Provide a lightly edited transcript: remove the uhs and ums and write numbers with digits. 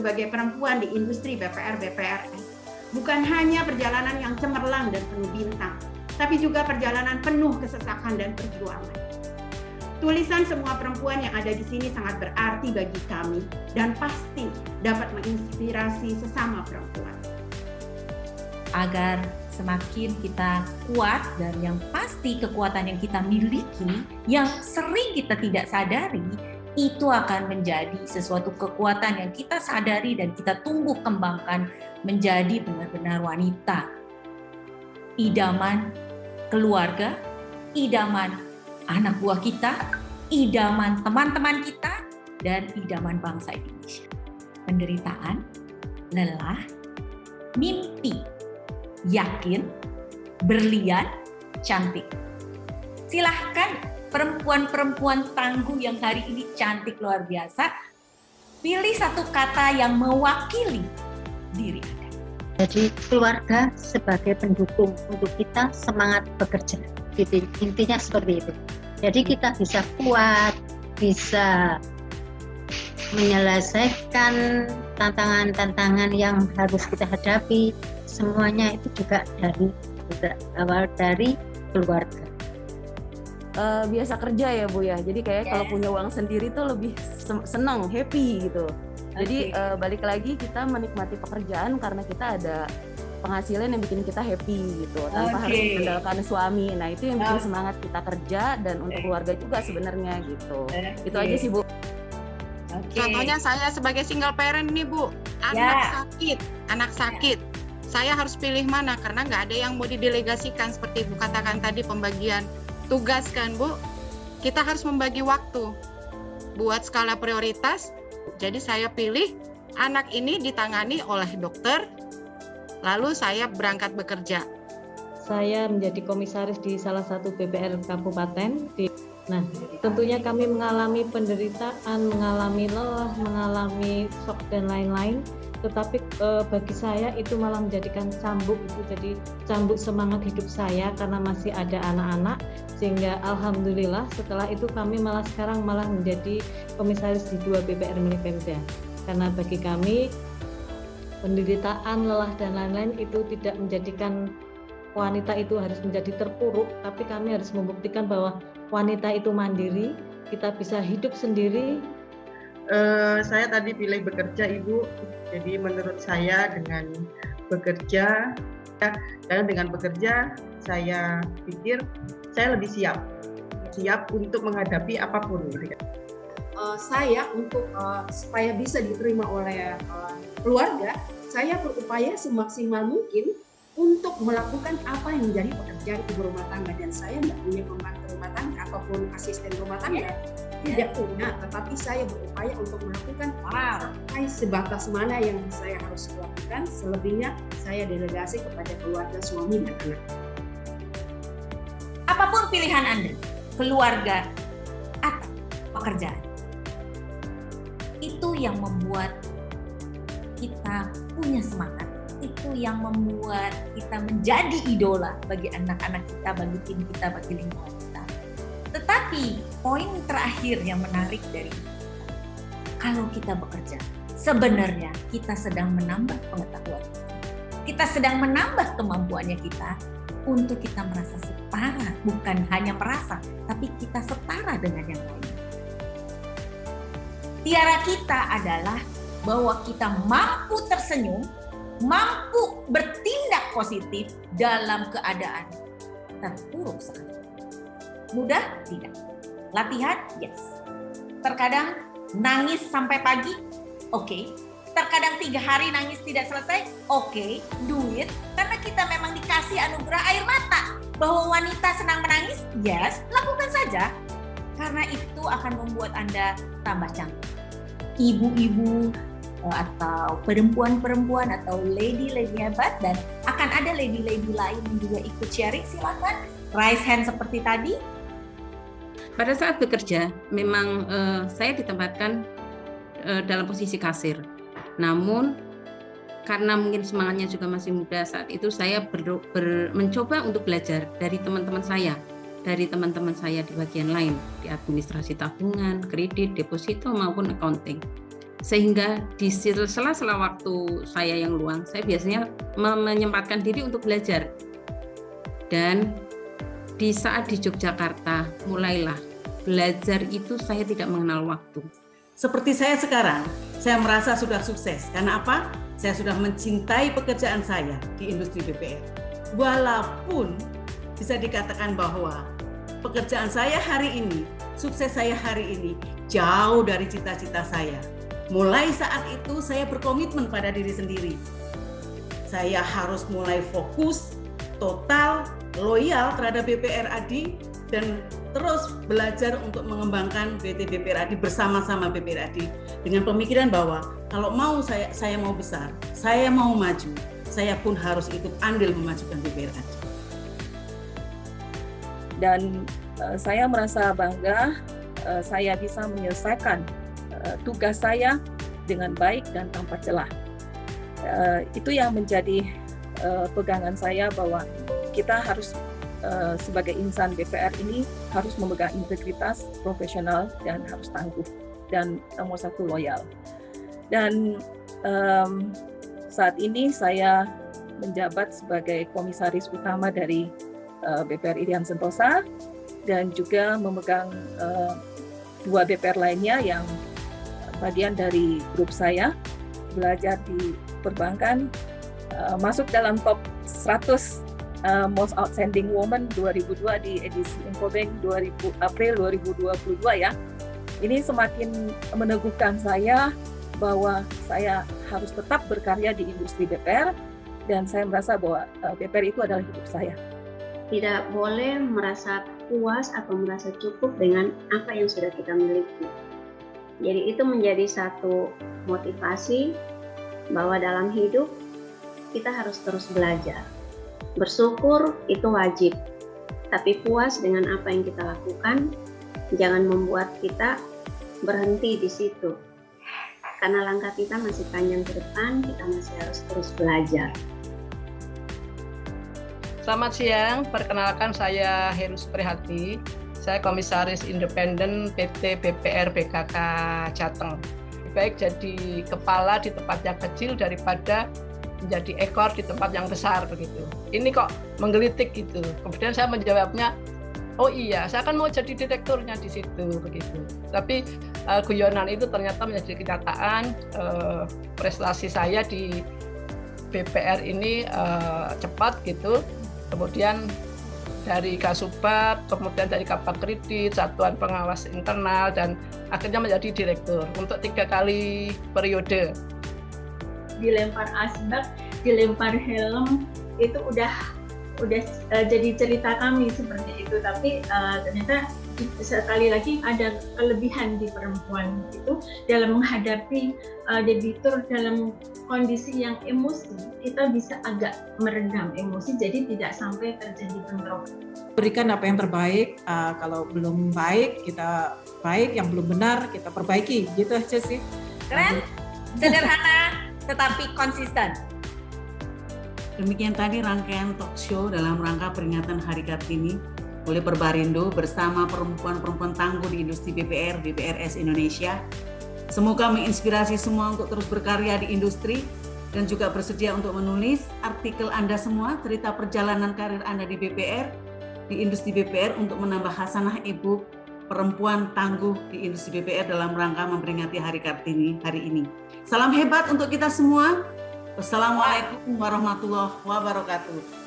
sebagai perempuan di industri BPR-BPRS bukan hanya perjalanan yang cemerlang dan penuh bintang, tapi juga perjalanan penuh kesesakan dan perjuangan. Tulisan semua perempuan yang ada di sini sangat berarti bagi kami dan pasti dapat menginspirasi sesama perempuan. Agar semakin kita kuat dan yang pasti kekuatan yang kita miliki, yang sering kita tidak sadari, itu akan menjadi sesuatu kekuatan yang kita sadari dan kita tumbuh kembangkan menjadi benar-benar wanita. Idaman keluarga, idaman anak buah kita, idaman teman-teman kita, dan idaman bangsa Indonesia. Penderitaan, lelah, mimpi, yakin, berlian, cantik. Silahkan perempuan-perempuan tangguh yang hari ini cantik luar biasa, pilih satu kata yang mewakili diri Anda. Jadi keluarga sebagai pendukung untuk kita semangat bekerja. Gitu. Intinya seperti itu. Jadi kita bisa kuat, bisa menyelesaikan tantangan-tantangan yang harus kita hadapi. Semuanya itu juga awal dari keluarga. Biasa kerja ya Bu ya, jadi kayak kalau punya uang sendiri tuh lebih senang, happy gitu. Jadi balik lagi kita menikmati pekerjaan karena kita ada penghasilan yang bikin kita happy gitu, tanpa harus mengandalkan suami. Nah itu yang bikin semangat kita kerja dan untuk keluarga juga sebenarnya gitu. Itu aja sih Bu. Contohnya saya sebagai single parent nih Bu, anak sakit. Saya harus pilih mana karena nggak ada yang mau didelegasikan seperti Ibu katakan tadi pembagian tugas kan Bu. Kita harus membagi waktu buat skala prioritas. Jadi saya pilih anak ini ditangani oleh dokter, lalu saya berangkat bekerja. Saya menjadi komisaris di salah satu BPR kabupaten. Nah, tentunya kami mengalami penderitaan, mengalami lelah, mengalami shock dan lain-lain. Tetapi bagi saya itu malah menjadikan cambuk, itu jadi cambuk semangat hidup saya karena masih ada anak-anak. Sehingga alhamdulillah setelah itu kami sekarang malah menjadi komisaris di 2 BPR milik Pemda. Karena bagi kami penderitaan, lelah dan lain-lain itu tidak menjadikan wanita itu harus menjadi terpuruk, tapi kami harus membuktikan bahwa wanita itu mandiri, kita bisa hidup sendiri. Saya tadi pilih bekerja Ibu, jadi menurut saya dengan bekerja, karena dengan bekerja saya pikir saya lebih siap untuk menghadapi apapun gitu kan. Saya untuk supaya bisa diterima oleh keluarga, saya berupaya semaksimal mungkin untuk melakukan apa yang menjadi pekerjaan ibu rumah tangga, dan saya tidak punya pembantu rumah tangga ataupun asisten rumah tangga, tidak punya, tetapi saya berupaya untuk melakukan sampai sebatas mana yang saya harus lakukan, selebihnya saya delegasi kepada keluarga, suami dan anak. Apapun pilihan Anda, keluarga atau pekerjaan, itu yang membuat kita punya semangat, itu yang membuat kita menjadi idola bagi anak-anak kita, bagi tim kita, bagi lingkungan kita. Tetapi poin terakhir yang menarik dari itu, kalau kita bekerja, sebenarnya kita sedang menambah pengetahuan kita sedang menambah kemampuannya kita untuk kita merasa setara, bukan hanya merasa, tapi kita setara dengan yang lain. Tiara kita adalah bahwa kita mampu tersenyum, mampu bertindak positif dalam keadaan terpuruk sekali. Mudah? Tidak. Latihan? Yes. Terkadang nangis sampai pagi? Oke. Terkadang 3 hari nangis tidak selesai? Oke, do it. Karena kita memang dikasih anugerah air mata. Bahwa wanita senang menangis? Yes, lakukan saja. Karena itu akan membuat Anda tambah cantik. Ibu-ibu atau perempuan-perempuan atau lady-lady hebat, dan akan ada lady-lady lain yang juga ikut sharing, silakan raise hand seperti tadi. Pada saat bekerja, memang saya ditempatkan dalam posisi kasir. Namun karena mungkin semangatnya juga masih muda, saat itu saya mencoba untuk belajar dari teman-teman saya, di bagian lain, di administrasi tabungan, kredit, deposito maupun accounting. Sehingga di sela-sela waktu saya yang luang, saya biasanya menyempatkan diri untuk belajar. Dan di saat di Yogyakarta, mulailah belajar itu saya tidak mengenal waktu. Seperti saya sekarang, saya merasa sudah sukses. Karena apa? Saya sudah mencintai pekerjaan saya di industri BPR. Walaupun bisa dikatakan bahwa pekerjaan saya hari ini, sukses saya hari ini, jauh dari cita-cita saya. Mulai saat itu saya berkomitmen pada diri sendiri. Saya harus mulai fokus, total, loyal terhadap BPRAD dan terus belajar untuk mengembangkan PT BPRAD bersama-sama BPRAD dengan pemikiran bahwa kalau mau saya mau besar, saya mau maju, saya pun harus ikut andil memajukan BPRAD. Dan saya merasa bangga saya bisa menyelesaikan tugas saya dengan baik dan tanpa celah. Itu yang menjadi pegangan saya bahwa kita harus sebagai insan BPR ini harus memegang integritas, profesional, dan harus tangguh, dan nomor satu loyal. Dan saat ini saya menjabat sebagai komisaris utama dari BPR Irian Sentosa dan juga memegang 2 BPR lainnya yang bagian dari grup saya, belajar di perbankan, masuk dalam top 100 Most Outstanding Woman 2002 di edisi Infobank April 2022 ya. Ini semakin meneguhkan saya bahwa saya harus tetap berkarya di industri BPR dan saya merasa bahwa BPR itu adalah hidup saya. Tidak boleh merasa puas atau merasa cukup dengan apa yang sudah kita miliki. Jadi itu menjadi satu motivasi bahwa dalam hidup kita harus terus belajar. Bersyukur itu wajib, tapi puas dengan apa yang kita lakukan jangan membuat kita berhenti di situ. Karena langkah kita masih panjang ke depan, kita masih harus terus belajar. Selamat siang, perkenalkan saya Heru Suprihati. Saya Komisaris Independen PT BPR BKK Jateng. Baik jadi kepala di tempat yang kecil daripada menjadi ekor di tempat yang besar begitu. Ini kok menggelitik gitu. Kemudian saya menjawabnya, oh iya, saya kan mau jadi direkturnya di situ begitu. Tapi guyonan itu ternyata menjadi kenyataan. Prestasi saya di BPR ini cepat gitu. Kemudian dari Kasubag, kemudian dari Kapak Kredit, Satuan Pengawas Internal, dan akhirnya menjadi direktur untuk 3 kali periode. Dilempar asbak, dilempar helm, itu udah jadi cerita kami seperti itu. Tapi ternyata sekali lagi ada kelebihan di perempuan itu dalam menghadapi debitur dalam kondisi yang emosi, kita bisa agak meredam emosi, jadi tidak sampai terjadi bentrok. Berikan apa yang terbaik, kalau belum baik kita baik, yang belum benar kita perbaiki, gitu aja sih. Keren, sederhana tetapi konsisten. Demikian tadi rangkaian talk show dalam rangka peringatan Hari Kartini oleh Perbarindo bersama perempuan-perempuan tangguh di industri BPR, BPRS Indonesia. Semoga menginspirasi semua untuk terus berkarya di industri dan juga bersedia untuk menulis artikel Anda semua, cerita perjalanan karir Anda di BPR, di industri BPR untuk menambah hasanah ibu perempuan tangguh di industri BPR dalam rangka memperingati Hari Kartini hari ini. Salam hebat untuk kita semua. Wassalamualaikum warahmatullahi wabarakatuh.